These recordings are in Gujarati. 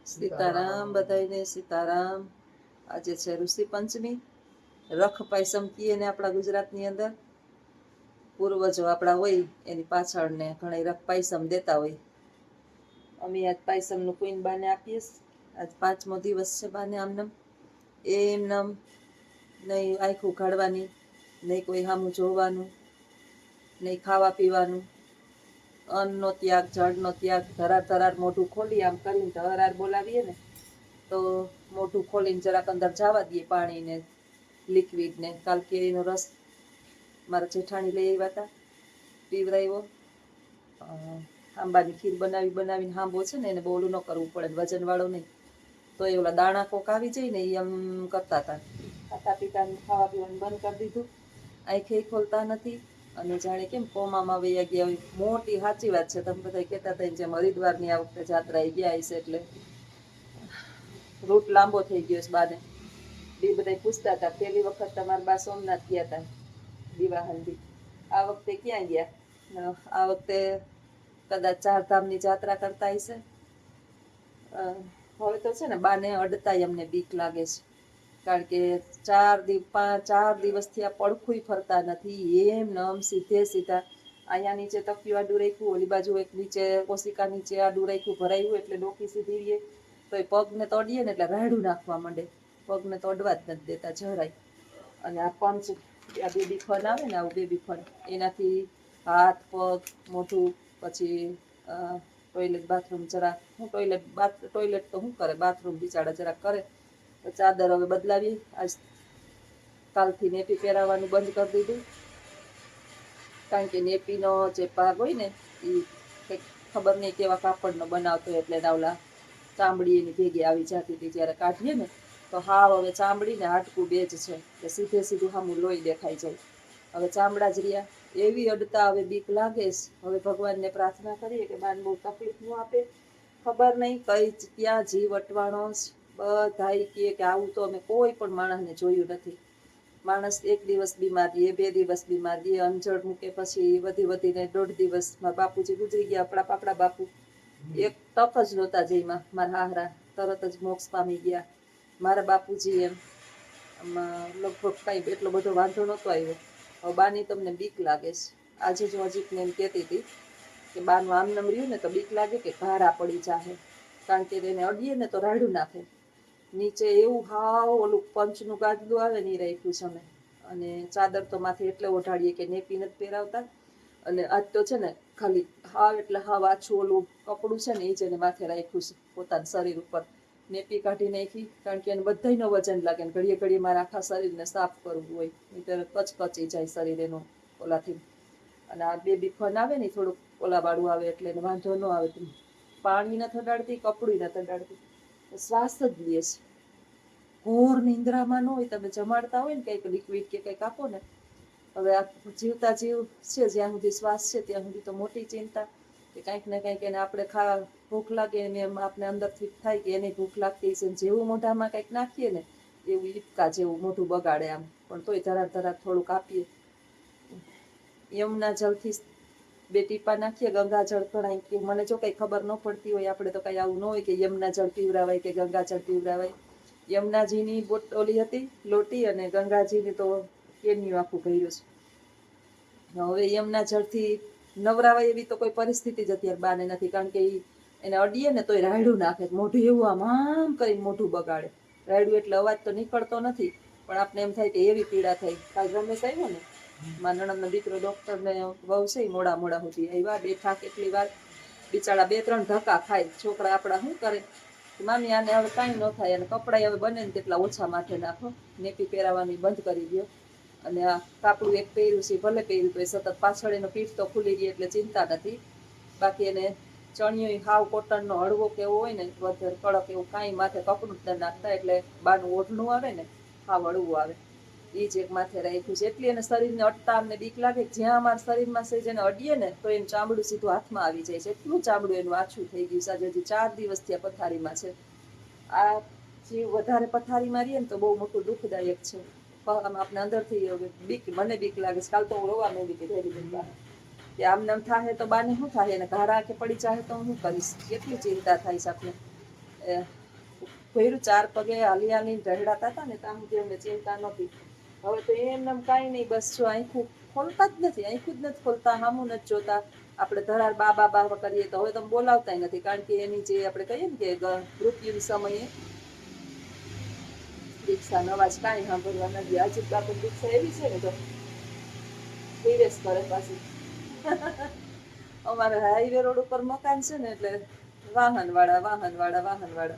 સીતારામ બધાને સીતારામ. આજે છે ઋષિ પંચમી. રખ પાયસમ કીએ ને આપણા ગુજરાતની અંદર પૂર્વજો આપણા હોય એની પાછળ ને ઘણા રખ પાયસમ દેતા હોય. અમે આજ પાયસમનું કુઈન બાને આપીએ. આજ 5મો દિવસ છે બાને. આમનામ એમનામ નહીં આંખું કાઢવાની, નહીં કોઈ સામું જોવાનું, નહીં ખાવા પીવાનું, અન્નનો ત્યાગ, જળનો ત્યાગ. ધરાર ધરાર મોઢું ખોલી આમ કરીને ધરાર બોલાવીએ ને તો મોઢું ખોલીને જરાક અંદર જવા દઈએ પાણી ને લિક્વિડ ને. કાલ કેરીનો રસ મારા જેઠાણી લઈ આવ્યા હતા, પીવરાવ્યો. આંબાની ખીર બનાવીને હાંબો છે ને એને બોલું ન કરવું પડે, વજન વાળો નહીં. તો એ ઓલા દાણા કોક આવી જાય ને એ એમ કરતા હતા. ખાતા પીતા ખાવા પીવાનું બંધ કરી દીધું, આંખે ખોલતા નથી. અને જાણે કેમ કોમામાં વૈયા ગયા હોય. મોટી સાચી વાત છે. તમે બધા કહેતા હતા જેમ હરિદ્વારની આ વખતે જાત્રા ગયા હશે એટલે રૂટ લાંબો થઈ ગયો છે બાને. એ બધા પૂછતા હતા પહેલી વખત તમારા બા સોમનાથ ગયા હતા દિવાહનથી, આ વખતે ક્યાં ગયા? આ વખતે કદાચ 4 ધામની જાત્રા કરતા હશે. હવે તો છે ને બાને અડતાય અમને બીક લાગે છે, કારણ કે 4 દિવસથી આ પડખું ફરતા નથી. એમ નમ સીધે સીધા અહીંયા નીચે તકિયું આડું રાખ્યું, ઓલી બાજુ એક નીચે કોશિકા નીચે આડું રાખ્યું, ભરાયું એટલે ડોકી સીધી રહીએ. તો એ પગને તોડીએ ને એટલે રાયડું નાખવા માંડે, પગને તોડવા જ નથી દેતા જરાય. અને આ પંચ, આ બેબી ફન આવે ને, આવું બેબી ફન, એનાથી હાથ પગ મોઢું, પછી ટોયલેટ બાથરૂમ જરા, હું ટોયલેટ તો શું કરે, બાથરૂમ બિચારા જરાક કરે. તો ચાદર હવે બદલાવી. આજ કાલથી નેપી પહેરાવવાનું બંધ કરી દીધું, કારણ કે નેપીનો જે ભાગ હોય ને એ કંઈક ખબર નહીં કેવા કાપડનો બનાવતો હોય, એટલે નાવલા ચામડી એની ભેગી આવી જતી હતી. જ્યારે કાઢીએ ને તો હાવ હવે ચામડી ને હાડકું બે જ છે, કે સીધે સીધું સામું લોહી દેખાઈ જાય. હવે ચામડા જ રહ્યા. એવી અડતા હવે બીક લાગે. હવે ભગવાનને પ્રાર્થના કરીએ કે બાને બહુ તકલીફ ન આપે. ખબર નહીં કઈ ક્યાં જીવ અટવાણો. બધાય કે આવું તો અમે કોઈ પણ માણસને જોયું નથી. માણસ 1 દિવસ બીમાર રહીએ, 2 દિવસ બીમાર રહીએ, અંજળ મૂકે, પછી વધીને 1.5 દિવસ. મારા બાપુજી ગુજરી ગયા, આપણા બાપુ એક તક જ નહોતા જઈમાં. મારા હાહરા તરત જ મોક્ષ પામી ગયા. મારા બાપુજી એમ લગભગ કાંઈ એટલો બધો વાંધો નહોતો આવ્યો. હવે બાની તમને બીક લાગે છે. આજે જ અજીતને એમ કહેતી હતી કે બાનું આમનામ રહ્યું ને તો બીક લાગે કે ઘારા પડી જાહે, કારણ કે એને અડીએ ને તો રાયડું નાખે. નીચે એવું હાવ ઓલું પંચનું ગાદલું આવે ને એ રાખ્યું છે અમે. અને ચાદર તો માથે એટલે ઓઢાડીએ કે નેપી નથી પહેરાવતા. અને આજ તો છે ને ખાલી હાવ એટલે હાવ આછું ઓલું કપડું છે ને એ જ એને માથે રાખ્યું છે પોતાના શરીર ઉપર. નેપી કાઢી નાખી, કારણ કે એને બધાયનો વજન લાગે ને ઘડીએ ઘડીએ મારા આખા શરીરને સાફ કરવું હોય, ત્યારે કચકચી જાય શરીર એનું ઓલાથી. અને આ બેબી ફન આવે ને થોડુંક ઓલાવાળું આવે એટલે એને વાંધો ન આવે. પાણી નથી અડાડતી, કપડું નથી અડાડતી, શ્વાસ જ લે છે. ઘોર નિંદ્રામાં ન હોય. તમે જમાડતા હોય ને કંઈક લિક્વિડ કે કંઈક આપો ને. હવે આ જીવતા જીવ છે, જ્યાં સુધી શ્વાસ છે ત્યાં સુધી તો મોટી ચિંતા, કે કંઈક ને કંઈક એને આપણે ભૂખ લાગે એને એમ આપણે અંદરથી થાય કે એને ભૂખ લાગતી છે. જેવું મોઢામાં કંઈક નાખીએ ને એવું ઈપકા જેવું મોઢું બગાડે આમ, પણ તોય ધરાર થોડુંક આપીએ. યમુના જળથી 2 ટીપા નાખીએ. ગંગાજળ ઘણા કે મને જો કંઈ ખબર ન પડતી હોય, આપણે તો કંઈ આવું ન હોય કે યમુના જળ પીવરાવાય કે ગંગાજળ પીવરાવાય. યમુનાજીની ઓલી હતી લોટી, અને ગંગાજીની તો કેન્યું આખું ભર્યું છે. હવે યમુના જળથી નવરાવાય એવી તો કોઈ પરિસ્થિતિ જ અત્યારે બાને નથી, કારણ કે એને અડીએ ને તોય રાયડું નાખે. મોઢું એવું આમ કરીને મોઢું બગાડે. રાયડું એટલે અવાજ તો નીકળતો નથી, પણ આપણે એમ થાય કે એવી પીડા થાય. કાલ રમેશ આવ્યો ને, મારા નણંદનો દીકરો ડૉક્ટરને વહુ છે, મોડા સુધી આવ્યા. બેઠા કેટલી વાર, બિચારા 2-3 ધક્કા ખાય. છોકરા આપણા શું કરે, મામી આને હવે કાંઈ ન થાય, અને કપડાં હવે બને ને તેટલા ઓછા માથે નાખો. નેપી પહેરાવવાની બંધ કરી દો. અને આ કાપડું એક પહેર્યું છે, ભલે પહેર્યું તો એ સતત પાછળ એનો પીઠ તો ખુલી રહી એટલે ચિંતા નથી. બાકી એને ચણિયો હાવ કોટનનો હળવો કેવો હોય ને, વધારે કડક એવું કાંઈ માથે કપડું જ ન નાખતા, એટલે બાનું ઓઢણું આવે ને હાવ હળવું આવે, એ જ એક માથે રાખ્યું છે. એટલી એને શરીરને અડતા અમને બીક લાગે. જ્યાં અમારા શરીરમાં છે જેને અડીએ ને તો એનું ચામડું સીધું હાથમાં આવી જાય છે. એટલું ચામડું એનું આછું થઈ ગયું છે. આજે હજી 4 દિવસથી આ પથારીમાં છે. આ જીવ વધારે પથારીમાં રહીએ ને તો બહુ મોટું દુઃખદાયક છે. આપણે અંદરથી બીક, મને બીક લાગે છે. કાલ તો હું રોવા માંડી હતી કે આમ નામ થાય તો બાને શું થાય, એને ઘારા કે પડી જાય તો હું શું કરીશ. કેટલી ચિંતા થાય છે આપણે. એ ભર્યું 4 પગે હાલી હાલી ઢહેડાતા હતા ને ત્યાં સુધી અમને ચિંતા નહોતી. હવે તો એમ કાંઈ નહીં, બસ જો આંખું ખોલતા જ નથી, આંખું જ નથી ખોલતા, સામું નથી જોતા. આપણે ધરાર બા બા બા કરીએ તો હવે તો બોલાવતા નથી, કારણ કે એની જે આપણે કહીએ ને કે મૃત્યુ સમયે દીક્ષાનો અવાજ કાંઈ સાંભળવા નથી. આજે બાપુ દીક્ષા એવી છે ને તો ધીરેજ કરે પાછી. અમારે હાઈવે રોડ ઉપર મકાન છે ને એટલે વાહન વાળા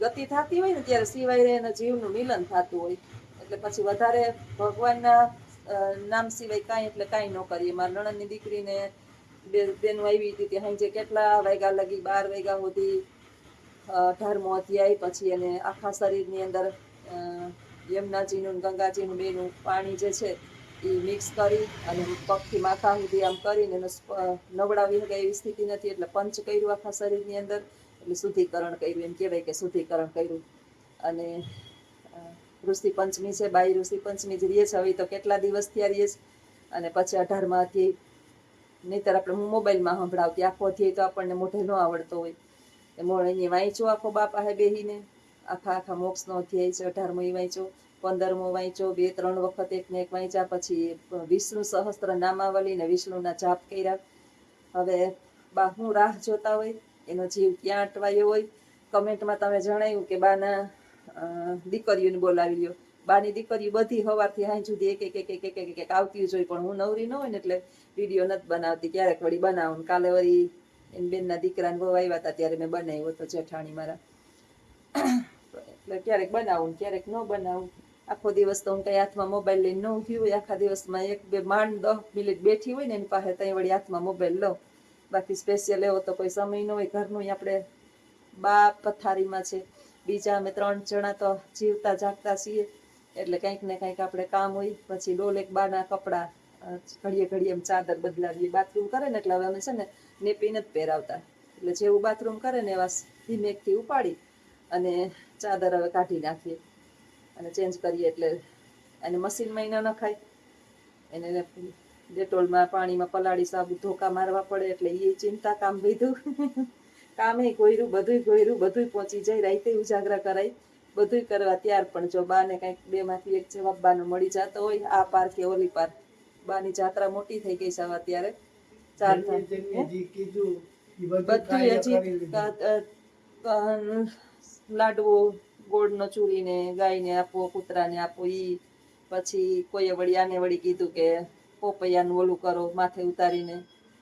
ગતિ થતી હોય ને ત્યારે સિવાય રે એના જીવનું મિલન થતું હોય, એટલે પછી વધારે ભગવાનના નામ સિવાય કાંઈ એટલે કાંઈ ન કરીએ. મારા નણંદની દીકરીને બેનું આવી હતી ત્યાં જે કેટલા વાગ્યા લગી 12 વાગ્યા સુધી 18મો અધ્યાય, પછી એને આખા શરીરની અંદર યમુનાજીનું ગંગાજીનું બેનું પાણી જે છે એ મિક્સ કરી અને પગથી માથા સુધી આમ કરીને એને નવડાવી શકે એવી સ્થિતિ નથી, એટલે પંચ કર્યું આખા શરીરની અંદર, એટલે શુદ્ધિકરણ કર્યું, એમ કહેવાય કે શુદ્ધિકરણ કર્યું. અને ઋષિ પંચમી છે, બાઈ ઋષિ પંચમી જ રહીએ છે હવે તો કેટલા દિવસ ત્યાં રહીએ છે. અને પછી 18મા અધ્યાય, નહીંતર આપણે હું મોબાઈલમાં સંભળાવતી, આખો અધ્યાય તો આપણને મોઢે ન આવડતો હોય, એ વાંચ્યો આખો બાપા હે બેહીને, આખા મોક્ષનો અધ્યાય છે. 18મો એ વાંચ્યો, 15મો વાંચ્યો, 2-3 વખત એકને એક વાંચ્યા. પછી વિષ્ણુ સહસ્ત્ર નામાવલી ને વિષ્ણુના જાપ કર્યા. હવે બા હું રાહ જોતા હોય, એનો જીવ ક્યાં અટવાયો હોય. કમેન્ટમાં તમે જણાવ્યું કે બાના દીકરીઓને બોલાવી લ્યો. બાની દીકરીઓ બધી સવારથી સાંજ સુધી એક આવતી જ હોય, પણ હું નવરી ન હોય ને એટલે વિડીયો નથી બનાવતી. ક્યારેક વળી બનાવું. કાલે વળી એની બેનના દીકરાને બહુ આવ્યા હતા ત્યારે મેં બનાવ્યો હતો જેઠાણી મારા, એટલે ક્યારેક બનાવું ક્યારેક ન બનાવું. આખો દિવસ તો હું કઈ હાથમાં મોબાઈલ લઈને ન ઊભી હોય. આખા દિવસમાં 1-2 માંડ 10 મિનિટ બેઠી હોય ને એની પાસે ત્યાં વળી હાથમાં મોબાઈલ લઉં. બાકી સ્પેશિયલ એવો તો કોઈ સમય ન હોય. ઘરનું આપણે બા પથારીમાં છે, બીજા અમે 3 જણા તો જીવતા જાગતા છીએ, એટલે કંઈક ને કંઈક આપણે કામ હોય. પછી ડોલેક બાના કપડાં ઘડીએ એમ ચાદર બદલાવીએ. બાથરૂમ કરે ને એટલે હવે અમે છે ને નેપી નથી પહેરાવતા, એટલે જેવું બાથરૂમ કરે ને એવા ધીમેકથી ઉપાડી અને ચાદર હવે કાઢી નાખીએ અને ચેન્જ કરીએ. એટલે અને મશીનમાં ન નખાય, એને ડેટોલમાં પાણીમાં પલાળી સાબુ ધોકા મારવા પડે, એટલે એ ચિંતા કામ લીધું. કામે ગોયરું, બધું પહોંચી જાય. રાતે ઉજાગરા કરાય, બધું કરવા ત્યાર. પણ જો બાને કંઈક 2માંથી એક જવાબ બાનો મળી જતો હોય, આ પાર કે ઓલી પાર. બાની જાત્રા મોટી થઈ ગઈ છે અત્યારે, 4 બધું હજી લાડવો ગોળનો ચૂરીને ગાયને આપવો, કૂતરાને આપવો. ઈ પછી કોઈએ વળી આને વળી કીધું કે પોપૈયાનું ઓલું કરો માથે ઉતારીને,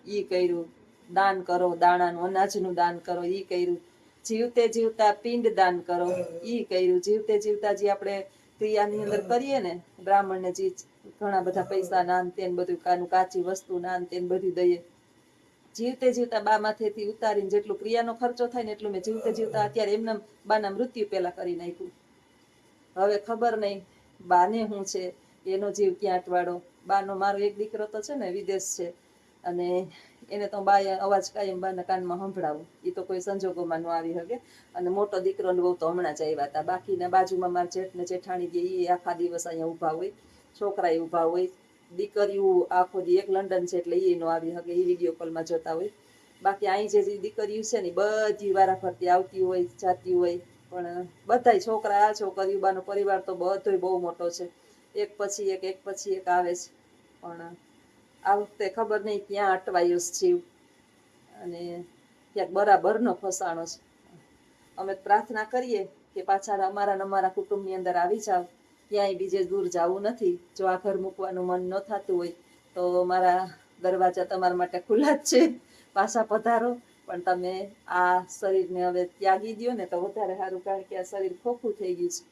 ઈ કર્યું. દાન કરો, દાણાનું અનાજનું દાન કરો, ઈ કર્યું. જીવતે જીવતા પિંડ દાન કરો, ઈ કર્યું. જીવતે જીવતા જે આપણે ક્રિયાની અંદર કરીએ ને, બ્રાહ્મણને જે ઘણા બધા પૈસા નાન તેન બધું કાચી વસ્તુ નાન તેન બધું દઈએ. જીવતે જીવતા બા માથેથી ઉતારીને જેટલું ક્રિયાનો ખર્ચો થાય ને એટલું મેં જીવતે જીવતા અત્યારે એમના બાના મૃત્યુ પહેલા કરી નાખ્યું. હવે ખબર નહીં બાને શું છે, એનો જીવ ક્યાં અટવાડો. બાનો મારો એક દીકરો તો છે ને વિદેશ છે, અને એને તો બાએ અવાજ કાયમ બાના કાનમાં સંભળાવું. એ તો કોઈ સંજોગોમાં ન આવી શકે. અને મોટો દીકરોને બહુ તો હમણાં જ આવ્યા હતા. બાકીના બાજુમાં મારા જેઠ ને જેઠાણી જે એ આખા દિવસ અહીંયા ઊભા હોય, છોકરાએ ઊભા હોય. દીકરીઓ આખો દી એક લંડન છે એટલે એ નો આવી શકે, એ વિડીયો કોલમાં જોતા હોય. બાકી અહીં જે દીકરીઓ છે ને બધી વારા ફરતી આવતી હોય, જાતી હોય. પણ બધાય છોકરા છોકરીઓ બાનો પરિવાર તો બધોય બહુ મોટો છે. એક પછી એક આવે છે. પણ આ વખતે ખબર નહીં ક્યાં અટવાયો જીવ, અને ક્યાંક બરાબરનો ફસાણો છે. અમે પ્રાર્થના કરીએ કે પાછા અમારા કુટુંબની અંદર આવી જાવ, ક્યાંય બીજે દૂર જવું નથી. જો આ ઘર મૂકવાનું મન ન થતું હોય તો મારા દરવાજા તમારા માટે ખુલ્લા જ છે, પાછા પધારો. પણ તમે આ શરીરને હવે ત્યાગી દો ને તો વધારે સારું, કારણ કે આ શરીર ખોખું થઈ ગયું છે.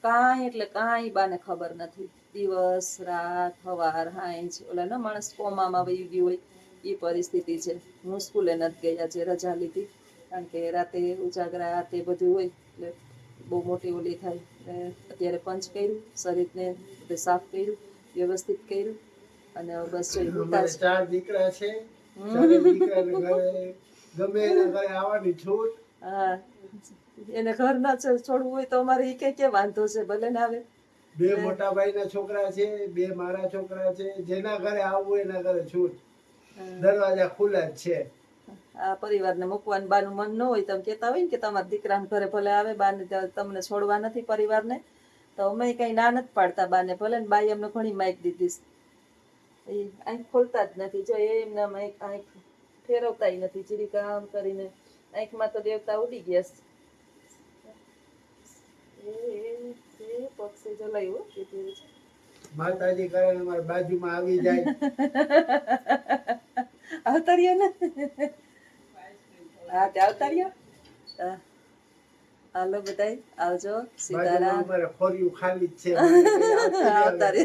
કાંઈ એટલે કાંઈ બાને ખબર નથી. દિવસ રાત સવાર સાંજ ઓલા ન માણસ કોમામાં વહી ગયું હોય એ પરિસ્થિતિ છે. હું સ્કૂલે નથી ગયા, જે રજા લીધી, કારણ કે રાતે ઉજાગરા તે બધું હોય એટલે બહુ મોટી ઓલી થાય. અત્યારે પંચ કર્યું, શરીરને સાફ કર્યું, વ્યવસ્થિત કર્યું, અને બસ જોઈ 4 દીકરા છે. ગમે એના ઘરે આવવાની છૂટ. હા, એને ઘર ના છોડવું હોય તો અમારે ઈ કે વાંધો છે, ભલે ને આવે. 2 મોટા ભાઈના છોકરા છે, 2 મારા છોકરા છે. જેના ઘરે આવવું એના ઘરે છૂટ, દરવાજા ખુલ્લા જ છે. આ પરિવારને મૂકવાનું બાનું મન ન હોય, તમે કહેતા હોય ને કે તમારા દીકરાને ઘરે ભલે આવે, બાને તમને છોડવા નથી પરિવારને, તો અમે કંઈ ના નથી પાડતા બાને, ભલે ને બાઈ અમને ઘણી માઇક દીધી, એ આંખ ખોલતા જ નથી. જો એમને આંખ ફેરવતાય નથી, ચીરી કામ કરીને આંખમાં તો દેવતા ઉડી ગયા છે. એ પક્ષી જલાયું કીધું છે માતાજી કરે ને મારી બાજુમાં આવી જાય. આવતા રહ્યો ને, હા તે આવતા રહ્યો. હાલો બધાય, આવજો. સીતારામ. અમારે ખોરિયું ખાલી જ છે. આવતા રે.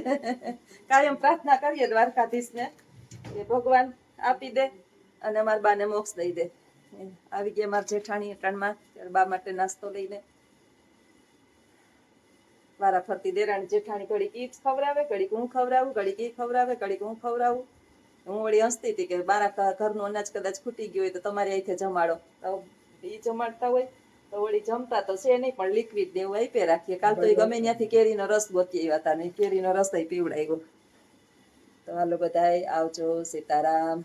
કાયમ પ્રાર્થના કરીએ દ્વારકાધીશને કે ભગવાન આપી દે અને અમારા બાને મોક્ષ દઈ દે. આવી ગયા મારા જેઠાણી અટાણમાં, ત્યારે બા માટે નાસ્તો લઈને વારા ફરતી દેરાણી જેઠાણી ઘડીક ઈ જ ખવડાવે, ઘડીક હું ખવડાવું, ઘડીક ઈ ખવડાવે, ઘડીક હું ખવડાવું. હું વળી હસતી હતી કે મારા ઘરનું અનાજ કદાચ ખૂટી ગયું હોય તો તમારી અહીંથી જમાડો, તો ઈ જમાડતા હોય તો વળી જમતા તો છે નહીં, પણ લિક્વિડ ને એવું આપી રાખીએ. કાલ તો એ ગમે ત્યાંથી કેરીનો રસ ગોતી આવ્યા હતા ને કેરીનો રસ પીવડાવ્યો. તો હાલો બધાય આવજો. સીતારામ.